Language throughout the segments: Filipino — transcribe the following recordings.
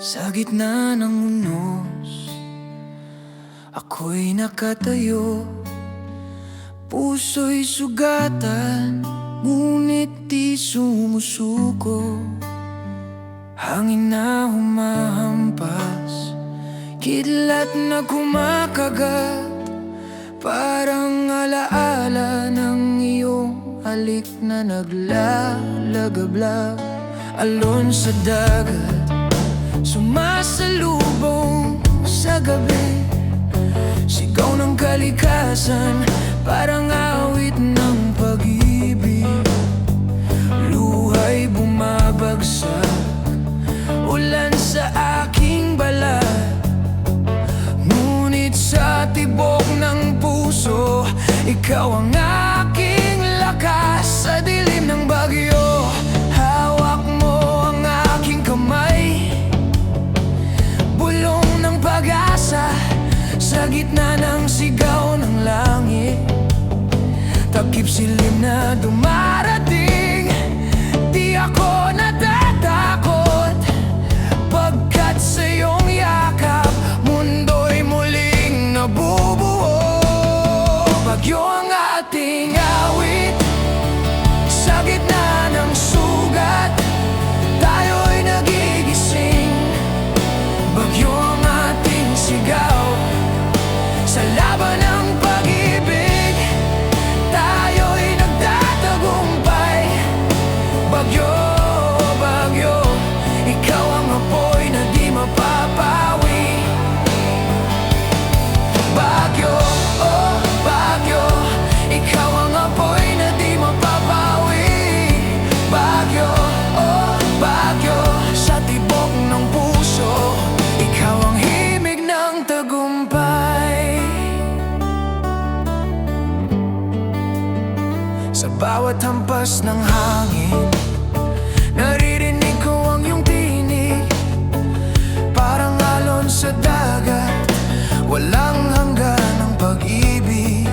Sa gitna ng unos, ako'y nakatayo. Puso'y sugatan, ngunit di sumusuko. Hangin na humahampas, kidlat na kumakagat, parang alaala ng iyong halik na naglalagablab. Alon sa dagat, sumasalubong sa gabi. Sigaw ng kalikasan, parang awit ng pag-ibig. Luha'y bumabagsak, ulan sa aking balat. Ngunit sa tibok ng puso, ikaw ang aking lakas. Sa dilim ng bagyo, hawak mo ang aking kamay. Bulong ng pag-asa sa gitna ng sigaw ng langit. Takip silim na dumarating, di ako natatakot, pagkat sa iyong yakap, mundo'y muling nabubuo. Bagyo ang ating awit, sa gitna ng sugat, tayo'y nagigising. Bagyo ang ating sigaw, sa laban ng pag-ibig, tayo'y nagtatagumpay. Bagyo, bagyo, ikaw ang apoy na di mapapawi. Bagyo, oh bagyo, ikaw ang apoy na di mapapawi. Bagyo, oh bagyo, sa tibok ng puso, ikaw ang himig ng tagumpay. Sa bawat hampas ng hangin, naririnig ko ang iyong tinig. Parang alon sa dagat, walang hanggan ang pag-ibig.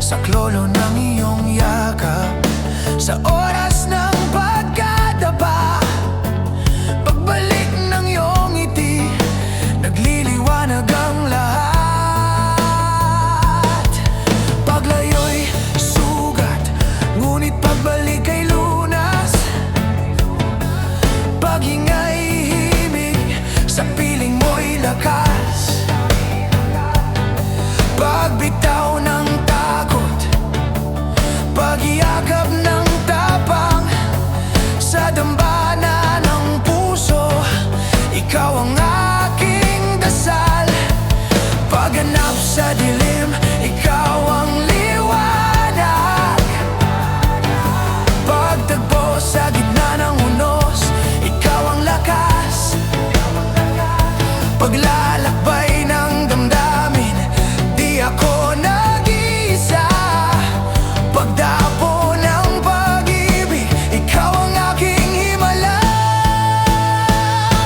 Sa klolo ng iyong yakap, sa oras ng pagkadapa, pagbalik ng iyong ngiti, nagliliwanag ang lahat. Paglayo'y sugat, ngunit pagbalik ay lunas. Paghinga'y himig, sa piling mo'y lakas. Pagbitaw ng takot, pagyakap ng tapang, sa dambana ng puso, ikaw ang aking dasal. Paghanap sa dilim, ikaw ang liwanag. Pagtagpo sa gitna ng unos, ikaw ang lakas. Paglalakbay ng damdamin, di ako nag-iisa. Pagdapo ng pag-ibig, ikaw ang aking himala.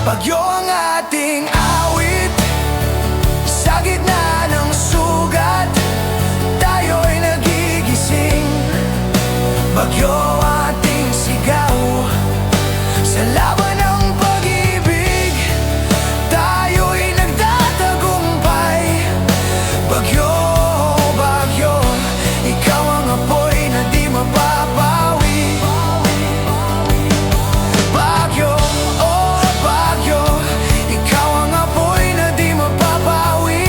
Bagyo ang ating awit, sa gitna ng sugat, tayo'y nagigising. Bagyo ating sigaw, sa laban ng pag-ibig, tayo'y nagtatagumpay. Bagyo, bagyo, ikaw ang apoy na di mapapawi. Bagyo, oh bagyo, ikaw ang apoy na di mapapawi.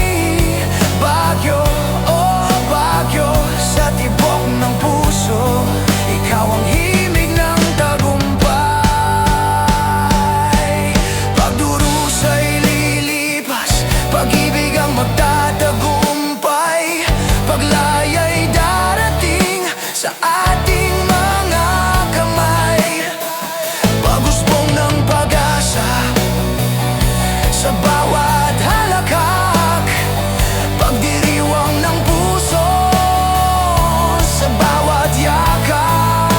Bagyo, oh bagyo, sa tibok ng puso, ikaw ang himig ng tagumpay. Pagdurusa'y lilipas, pag-ibig ang magtatagumpay. Paglaya'y darating sa ating mga kamay. Pag-usbong ng pag-asa, sa bawat halakak. Pagdiriwang ng puso, sa bawat yakap.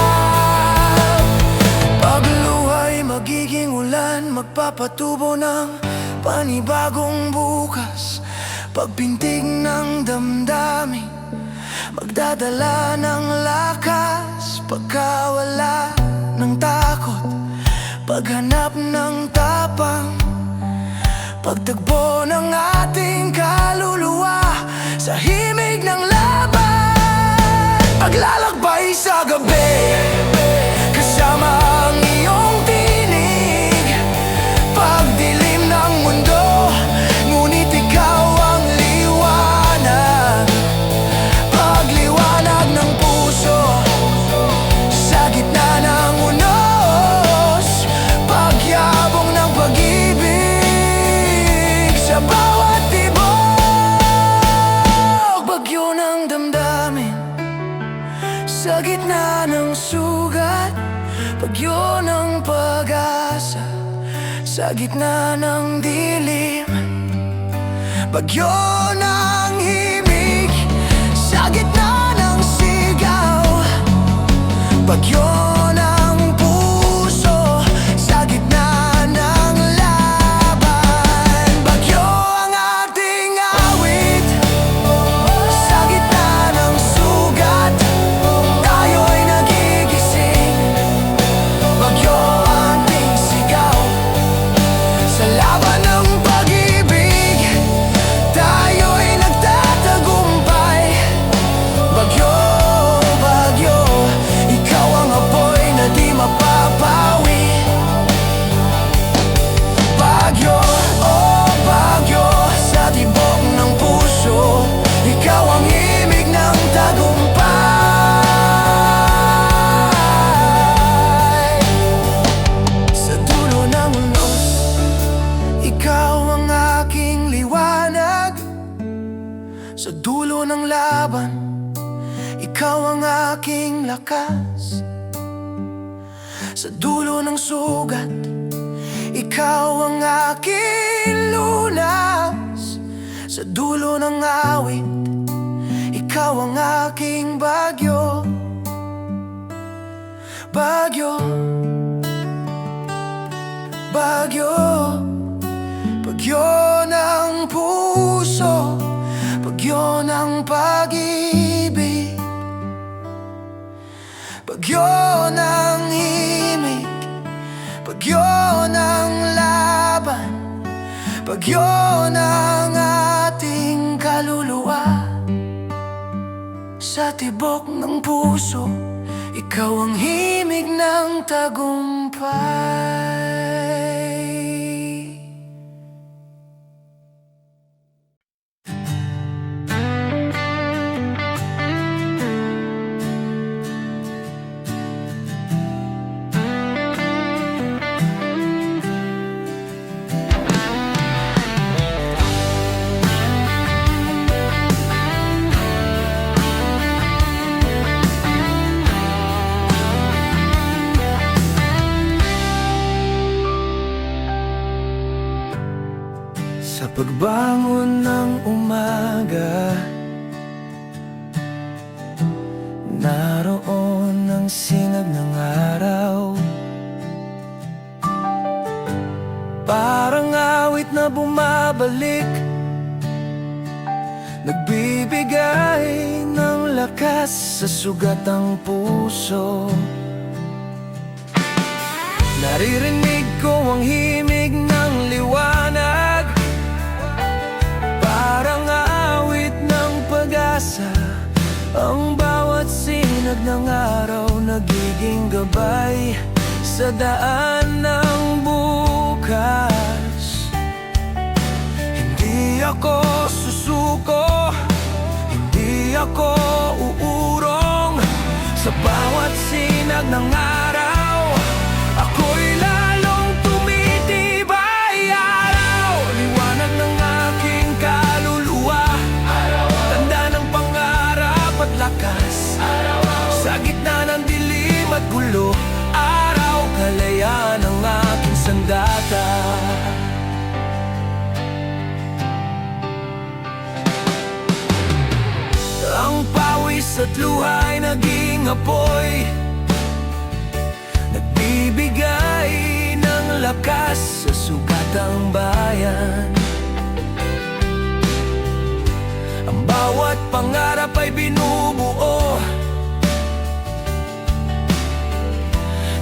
Pagluha'y magiging ulan, magpapatubo ng panibagong bukas. Pagpintig ng damdamin, magdadala ng lakas. Pagkawala ng takot, paghanap ng tapang, Pagtagpo ng ating kaluluwa sa himig ng laban. Paglalakbay sa gabi, kasama ang iyong tinig. Pagdilim ng mundo, ngunit ikaw ang liwanag. Pagliwanag ng puso sa gitna ng unos. Pagyabong ng pag-ibig sa bawat tibok. Bagyo ng damdamin sa gitna ng sugat. Bagyo ng pag-asa sa gitna ng dilim. Bagyo ng himig sa gitna ng sigaw. Bagyo ng puso sa gitna ng laban. Bagyo ang ating awit sa gitna ng sugat. Tayo'y nagigising. Bagyo ang ating sigaw sa laban ng pag-ibig. Tayo'y nagtatagumpay. Bagyo, bagyo, ikaw ang apoy na di mapapawi. Bagyo, oh bagyo, sa tibok ng puso. Ikaw ang himig ng tagumpay. Sa dulo ng unos, ikaw ang aking liwanag. Sa dulo ng laban, ikaw ang aking lakas. Sa dulo ng sugat, ikaw ang aking lunas. Sa dulo ng awit, ikaw ang aking bagyo. Bagyo, bagyo, bagyo ng puso. Bagyo ng pag-ibig. Bagyo ng himig. Bagyo ng laban. Bagyo ng ating kaluluwa. Sa tibok ng puso, ikaw ang himig ng tagumpay. Sa pagbangon ng umaga, naroon ang sinag ng araw. Parang awit na bumabalik, nagbibigay ng lakas sa sugatang puso. Naririnig ko ang himig ng liwanag, parang awit ng pag-asa. Ang bawat sinag ng araw nagiging gabay sa daan ng bukas. Hindi ako susuko, hindi ako uurong. Sa bawat sinag ng araw, ako'y lalong tumitibay. Araw, liwanag ng aking kaluluwa. Tanda ng pangarap at lakas. Sa gitna ng dilim at gulo, araw, kalayaan ng aking sandata. Ang pawis at luha'y naging apoy, nagbibigay ng lakas sa sugatang bayan. Ang bawat pangarap ay binubuo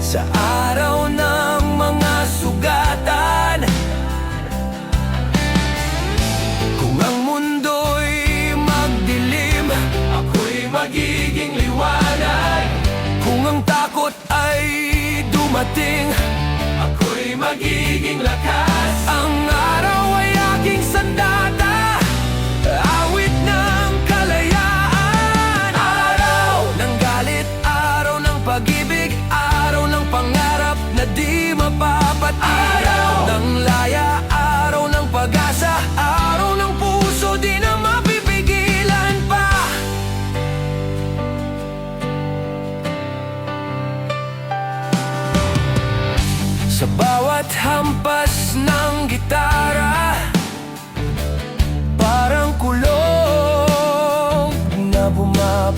sa araw ng mga sugatan.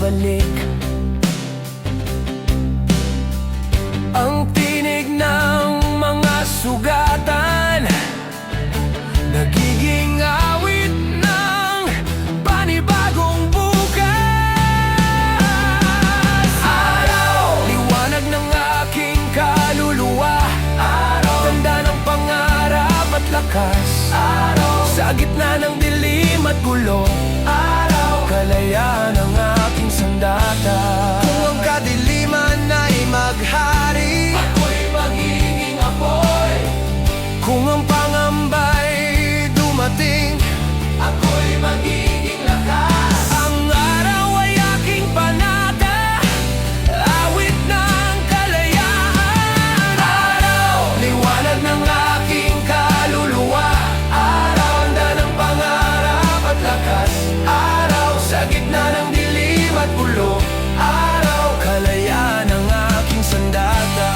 babalik. Ang tinig ng mga sugatan nagiging awit ng panibagong bukas. Araw, liwanag ng aking kaluluwa. Araw, tanda ng pangarap at lakas. Araw, sa gitna ng dilim at gulo. Araw, kalayaan ang aking sandata. Kung ang kadiliman ay maghari, ako'y magiging apoy. Kung ang pangambay dumating, ako'y magiging lakas. Ang araw ay aking panata, awit ng kalayaan. Araw, liwanag ng aking kaluluwa. Araw, handa ng pangarap at lakas. Araw, sa gitna ng dilim at bulok. Araw, kalayaan ang aking sandata.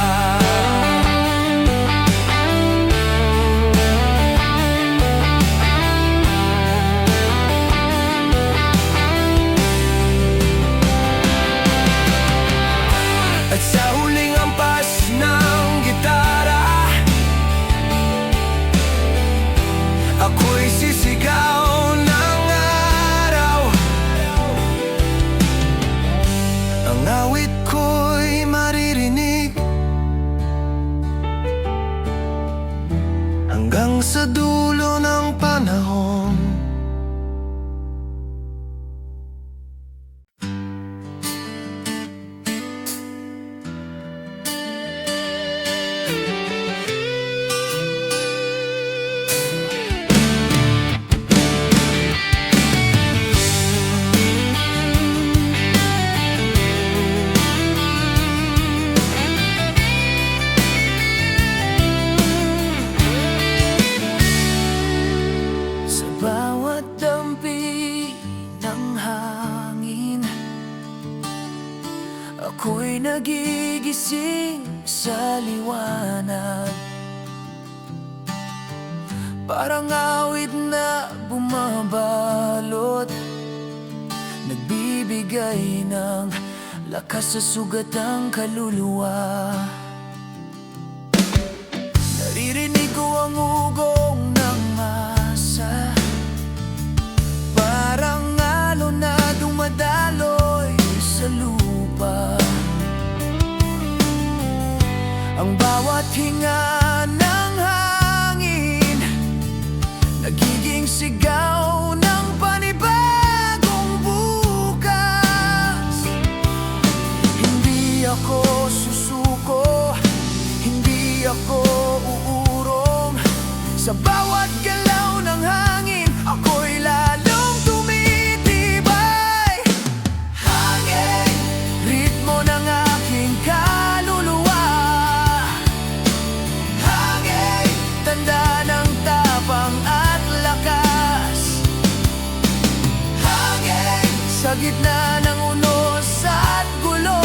At sa huling ampas ng gitara, ako'y sisigaw ng araw. Ang awit ko'y maririnig hanggang sa dulo ng panahon. Sa bawat dampi ng hangin, ako'y nagigising sa liwanag. Parang awit na bumabalot, nagbibigay ng lakas sa sugatang kaluluwa. Naririnig ko ang ugong ng masa, parang alon na dumadaloy sa lupa. Ang bawat hinga ng hangin nagiging sigaw ng panibagong bukas. Hindi ako susuko, hindi ako uurong. Sa bawat galaw ng hangin, ako'y lalong tumitibay. Hangin, ritmo ng aking kaluluwa. Hangin, tanda ng tapang at lakas. Hangin, sa gitna ng unos at gulo.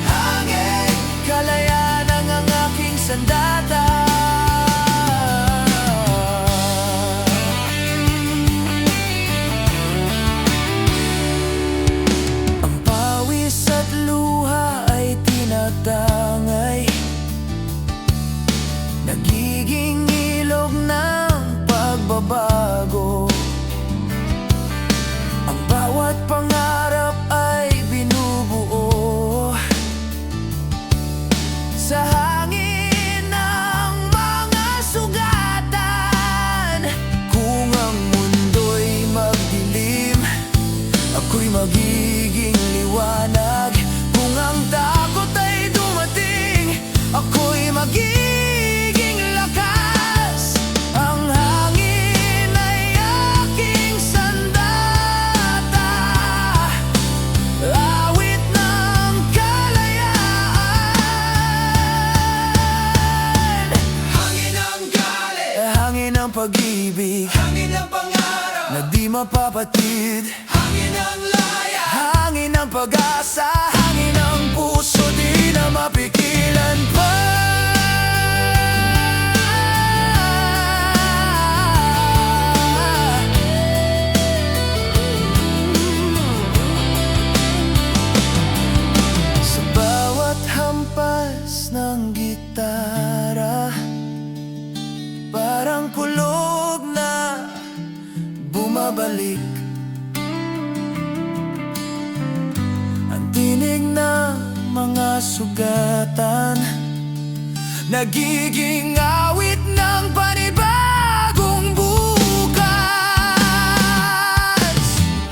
Hangin, kalayaan ang aking sandata. Ang pawis at luha ay tinatangay, nagiging ilog ng pagbabago. Ang bawat pangarap ay binubuo sa hangin ng mga sugatan. Kung ang mundo'y magdilim, ako'y magiging liwanag. Kung ang takot ay dumating, ako'y magiging lakas. Ang hangin ay aking sandata, awit ng kalayaan. Hangin ng galit, hangin ng pag-ibig, hangin ng pangarap na di mapapatid. Hangin ng laya, hangin ng pag-asa, hangin ng puso di na mapigilan pa. bumabalik. Ang tinig ng mga sugatan, nagiging awit ng panibagong bukas.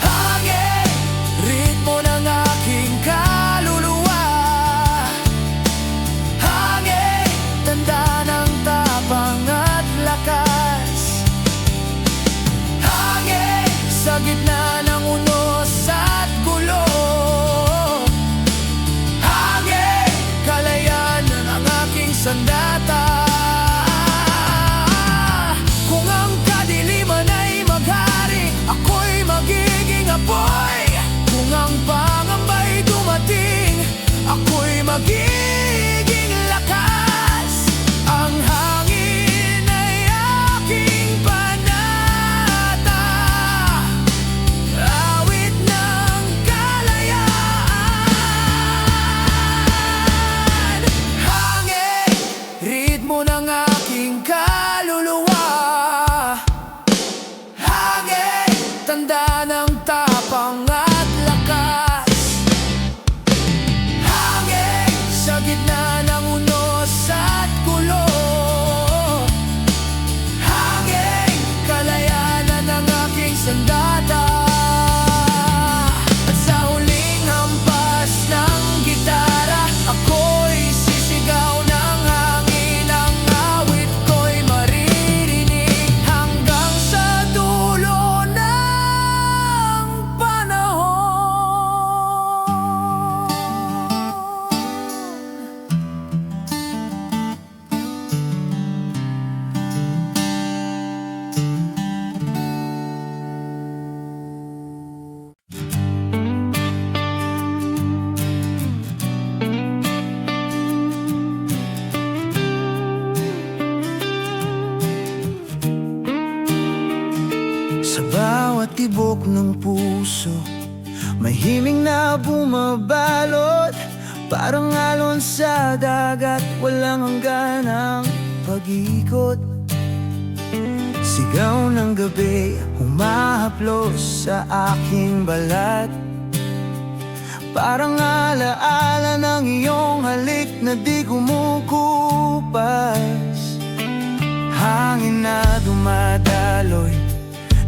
Hangin, ritmo ng aking kaluluwa. Hangin, tanda ng tapang at lakas. Hangin, sa gitna ng unos at gulo. Hangin, kalayan ng aking sandata. Kung ang kadiliman ay maghari, ako'y magiging apoy. Kung ang pangamba'y dumating, ako'y magiging lakas. Ang hangin ay aking panata, awit ng kalayaan. Hangin, ritmo ng aking kaluluwa. Hangin, tanda ng tapang at lakas. Hangin, sa gitna ng unos at gulo. Hangin, kalayanan ng aking sandata. At sa huling hampas ng gitara, ako'y sisigaw ng hangin. Ang awit ko'y maririnig hanggang sa dulo ng panahon. Sa bawat tibok ng puso, may himig na bumabalot. Parang alon sa dagat, walang hanggan ang pag-ikot. Sigaw ng gabi, humahaplos sa aking balat. Parang alaala ng iyong halik na di kumukupas. Hangin na dumadaloy,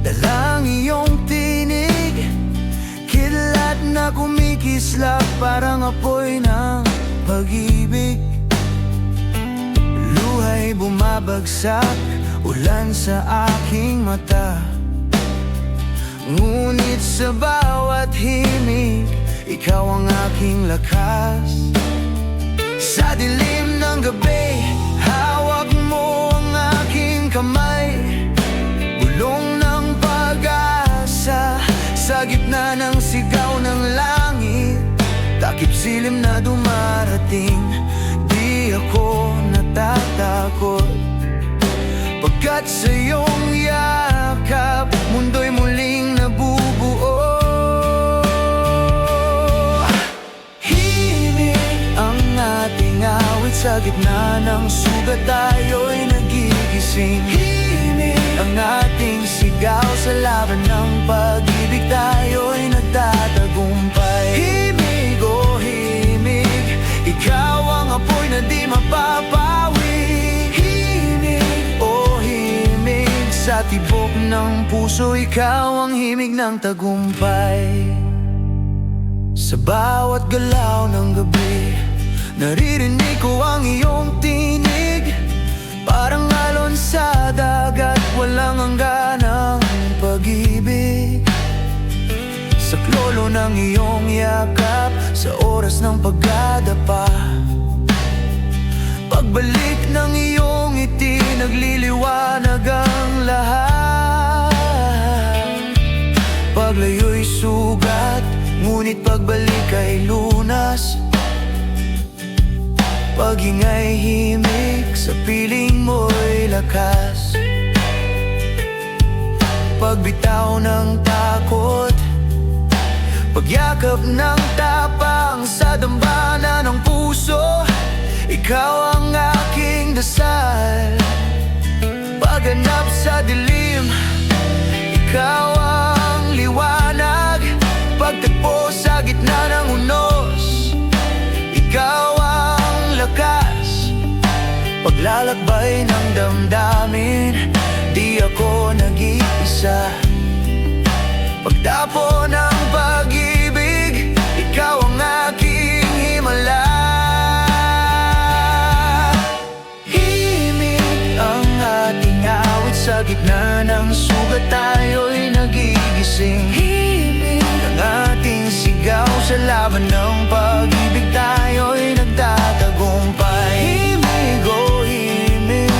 dalang iyong tinig. Kidlat na kumikislap, parang apoy ng pag-ibig. Luhay bumabagsak, ulan sa aking mata. Ngunit sa bawat himig, ikaw ang aking lakas. Sa dilim ng gabi, hawak mo ang aking kamay. Bulong ng pag-asa, sa gitna ng sigaw ng langit. Takip silim na dumarating, di ako natatakot. Pagkat sa iyong yakap, mundo'y muling nabubuo. Himig ang ating awit, sa gitna ng sugat tayo'y nagigising. Himig ang ating sigaw, sa laban ng pag-ibig tayo'y nagtatagumpay. Himig, oh himig, ikaw ang apoy na di mapapawi. Himig, oh himig, sa tibok ng puso, ikaw ang himig ng tagumpay. Sa bawat galaw ng gabi, naririnig ko ang iyong tinig. Parang alon sa dagat, walang hanggan ang pag-ibig. Sa klolo ng iyong yakap, sa oras ng pagdadapa. Pagbalik ng iyong ngiti, nagliliwanag ang lahat. Paglayo'y sugat, ngunit pagbalik ay lunas. Pag-ingay himig, sa piling mo'y lakas. Pagbitaw ng takot, pagyakap ng tapang, sa dambana ng puso, ikaw ang aking dasal. Paghanap sa dilim, ikaw ang Paglalakbay ng damdamin, di ako nag-iisa. Pagdapo ng pag-ibig, ikaw ang aking himala. Himig ang ating awit, sa gitna ng sugat tayo'y nagigising. Himig ang ating sigaw, sa laban ng pag-ibig tayo'y nagtatagumpay. Himig, oh himig,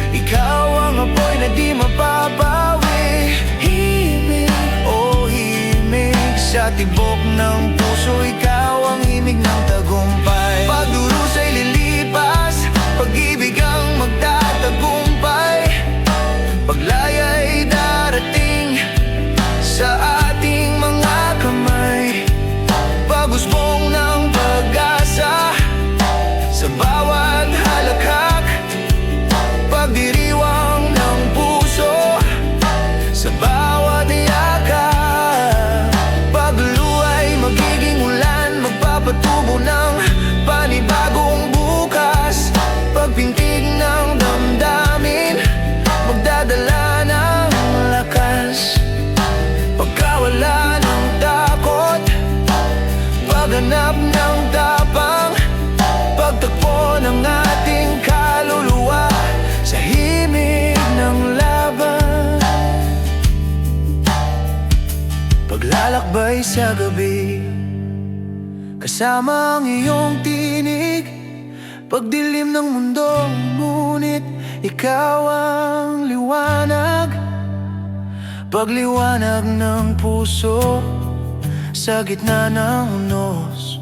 ikaw ang apoy na di mapapawi. Himig, oh himig, sa tibok ng puso, ikaw ang himig ng tagumpay. Pagdurusa'y lilipas, pag-ibig ang magtatagumpay. Paglaya'y darating sa ating mga kamay. Pag-usbong ng pag-asa sa bawat halakhak. Pagdiriwang ng puso sa bawat yakap. Pagluwa'y magiging ulan, magpapatubo ng panibagong bukas. Pagpintig ng damdamin, magdadala ng lakas. Pagkawala ng takot, paghanap ng tapang. Pagtagpo ng ating kaluluwa sa himig ng laban. Paglalakbay sa gabi, kasama ang iyong tinig. Pagdilim ng mundo, ngunit ikaw ang liwanag. Pagliwanag ng puso sa gitna ng unos.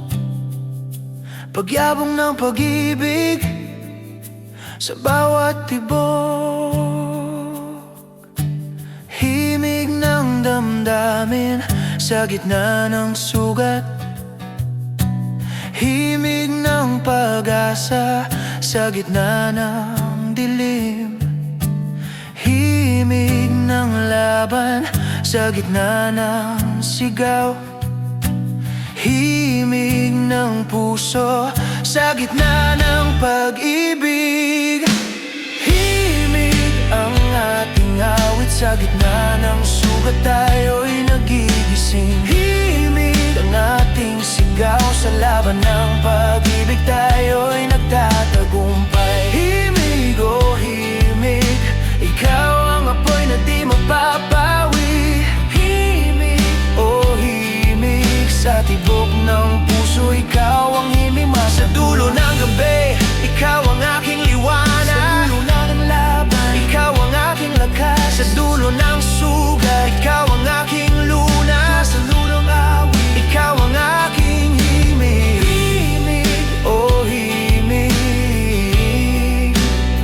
Pagyabong ng pag-ibig sa bawat tibok. Himig ng damdamin sa gitna ng sugat. Himig ng pag-asa sa gitna ng dilim. Himig ng laban sa gitna ng sigaw. Himig ng puso sa gitna ng pag-ibig. Himig ang ating awit, sa gitna ng sugat tayo'y nagigising. Himig ang ating sigaw, sa laban ng pag-ibig tayo'y nagtatagumpay. Himig, oh himig, ikaw ang apoy na di mapapawi. Himig, oh himig, sa tibok ng puso, ikaw ang himig. Sa dulo ng gabi, ikaw ang aking liwanag. Sa dulo ng laban, ikaw ang aking lakas. Sa dulo ng sugat, ikaw ang aking lunas. Sa dulong awit, ikaw ang aking himig. Himig, oh himig,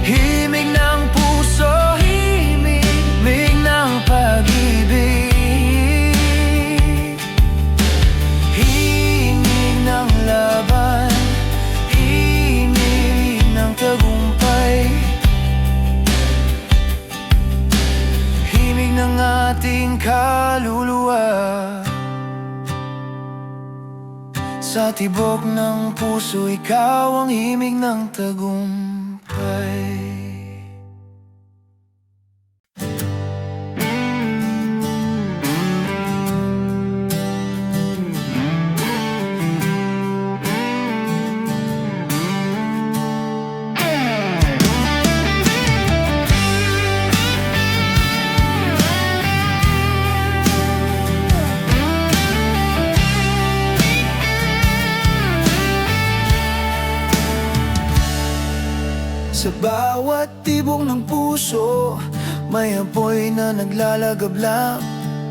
himig ng puso, himig ng pag-ibig. Himig ng laban, himig ng tagumpay. Himig ng ating kaluluwa sa tibok ng puso, ikaw ang himig ng tagumpay. Sa bawat tibok ng puso, may apoy na naglalagablak.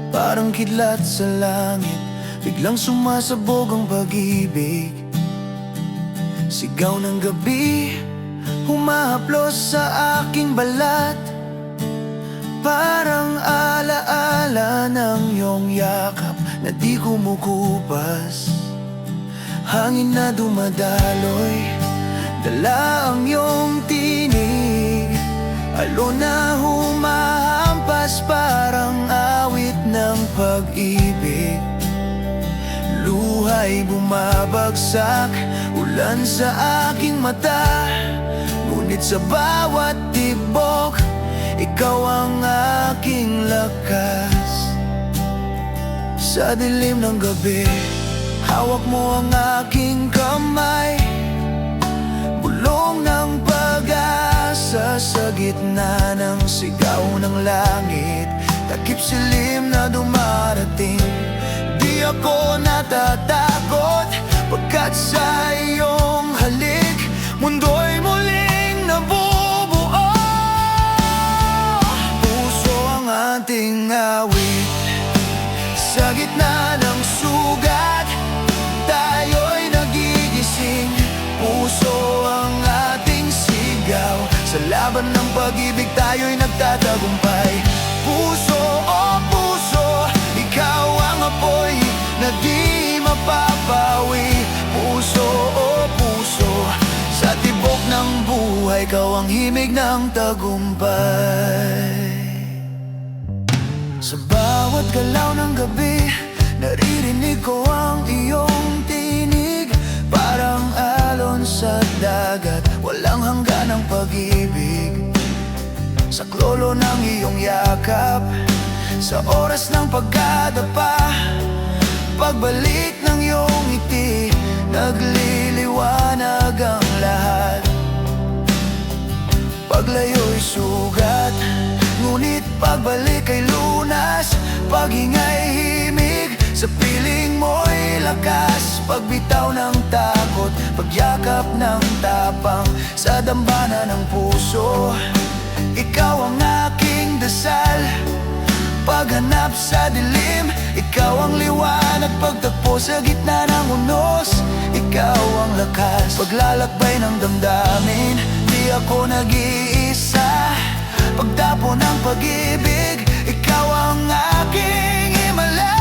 Parang kidlat sa langit, biglang sumasabog ang pag-ibig. Sigaw ng gabi, humahaplos sa aking balat. Parang alaala ng iyong yakap na di kumukupas. Hangin na dumadaloy, dala ang iyong tinig. Alon na humahampas, parang awit ng pag-ibig. Luha'y bumabagsak, ulan sa aking mata. Ngunit sa bawat tibok, ikaw ang aking lakas. Sa dilim ng gabi, hawak mo ang aking kamay. Bulong ng pag-asa sa gitna ng sigaw ng langit. Takip silim na dumarating, di ako natatakot, pagkat sa iyong halik, mundo'y muling nabubuo. Puso ang ating awit, sa gitna ng sugat, tayo'y nagigising. Puso ang ating sigaw, sa laban ng pag-ibig tayo'y nagtatagumpay. Puso, oh puso, ikaw ang apoy na di mapapawi. Puso, oh puso, sa tibok ng buhay, ikaw ang himig ng tagumpay. Sa bawat galaw ng gabi, naririnig ko ang iyong tinig. Parang alon sa dagat, walang hangganang pag-ibig. Sa klolo ng iyong yakap, sa oras ng pagkadapa, pagbalik ng iyong ngiti, nagliliwanag ang lahat. Paglayo'y sugat, ngunit pagbalik ay lunas. Paghinga'y himig, sa piling mo'y lakas. Pagbitaw ng takot, pagyakap ng tapang, sa dambana ng puso, ikaw ang aking dasal. Paghanap sa dilim, ikaw ang liwanag. Pagtagpo sa gitna ng unos, ikaw ang lakas. Paglalakbay ng damdamin, di ako nag-iisa. Pagdapo ng pag-ibig, ikaw ang aking himala.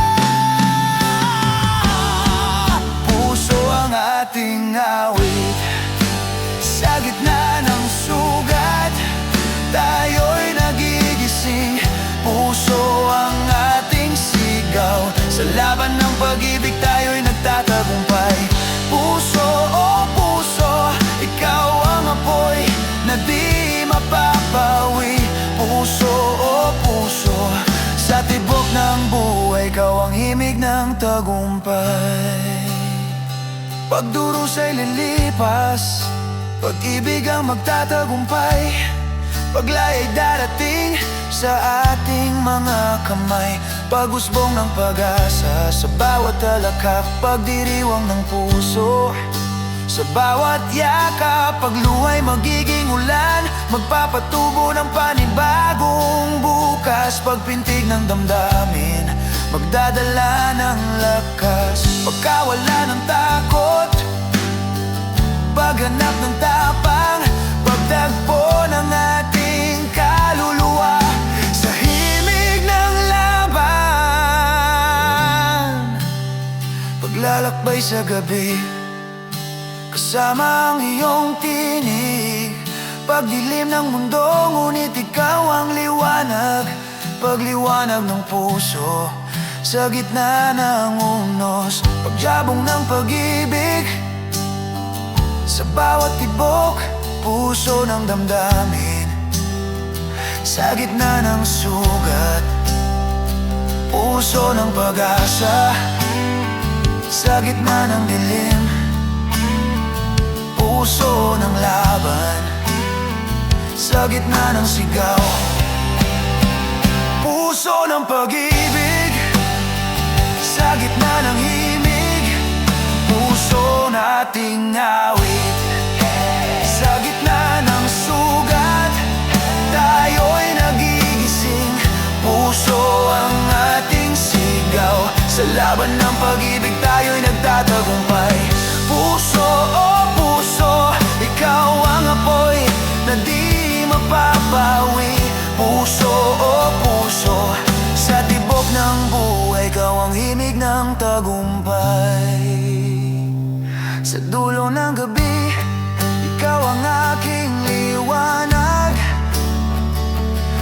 Puso ang ating awit, sa gitna ng sugat, tayo'y nagigising. Puso ang ating sigaw, sa laban ng pag-ibig tayo'y nagtatagumpay. Puso, oh puso, ikaw ang apoy na di mapapawi. Puso, oh puso, sa tibok ng buhay, ikaw ang himig ng tagumpay. Pagdurusa'y lilipas, pag-ibig ang magtatagumpay. Paglaya'y darating sa ating mga kamay. Pag-usbong ng pag-asa sa bawat talakak, pagdiriwang ng puso sa bawat yakap. Pagluha'y magiging ulan, magpapatubo ng panibagong bukas. Pagpintig ng damdamin, magdadala ng lakas. Pagkawala ng takot, paghanap ng tapang, pagtagpo ng ating kaluluwa. Sa himig ng laban, paglalakbay sa gabi, kasama ang iyong tinig. Pagdilim ng mundo, ngunit ikaw ang liwanag. Pagliwanag ng puso, sa gitna ng unos, pagyabong ng pag-ibig, sa bawat tibok, puso ng damdamin. Sa gitna ng sugat, puso ng pag-asa. Sa gitna ng dilim, puso ng laban. Sa gitna ng sigaw, puso ng pag-ibig. Sa gitna ng himig, puso nating awit. Sa gitna ng sugat, tayo'y nagigising. Puso ang ating sigaw, sa laban ng pag-ibig tayo'y nagtatagumpay. Puso, oh puso, ikaw ang apoy na di mapapawi. Puso, oh puso, sa tibok ng buhay, ikaw ang himig ng tagumpay. Sa dulo ng gabi, ikaw ang aking liwanag.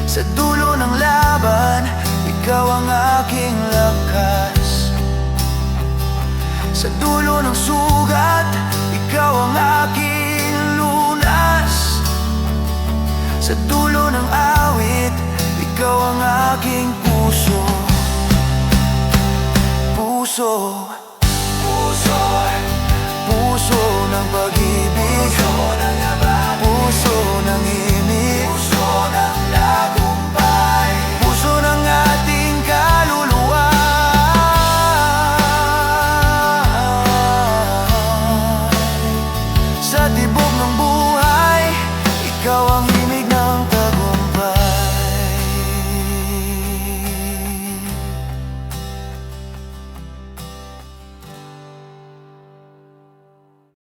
Sa dulo ng laban, ikaw ang aking lakas. Sa dulo ng sugat, ikaw ang aking lunas. Sa dulo ng awit, ikaw ang aking puso. Puso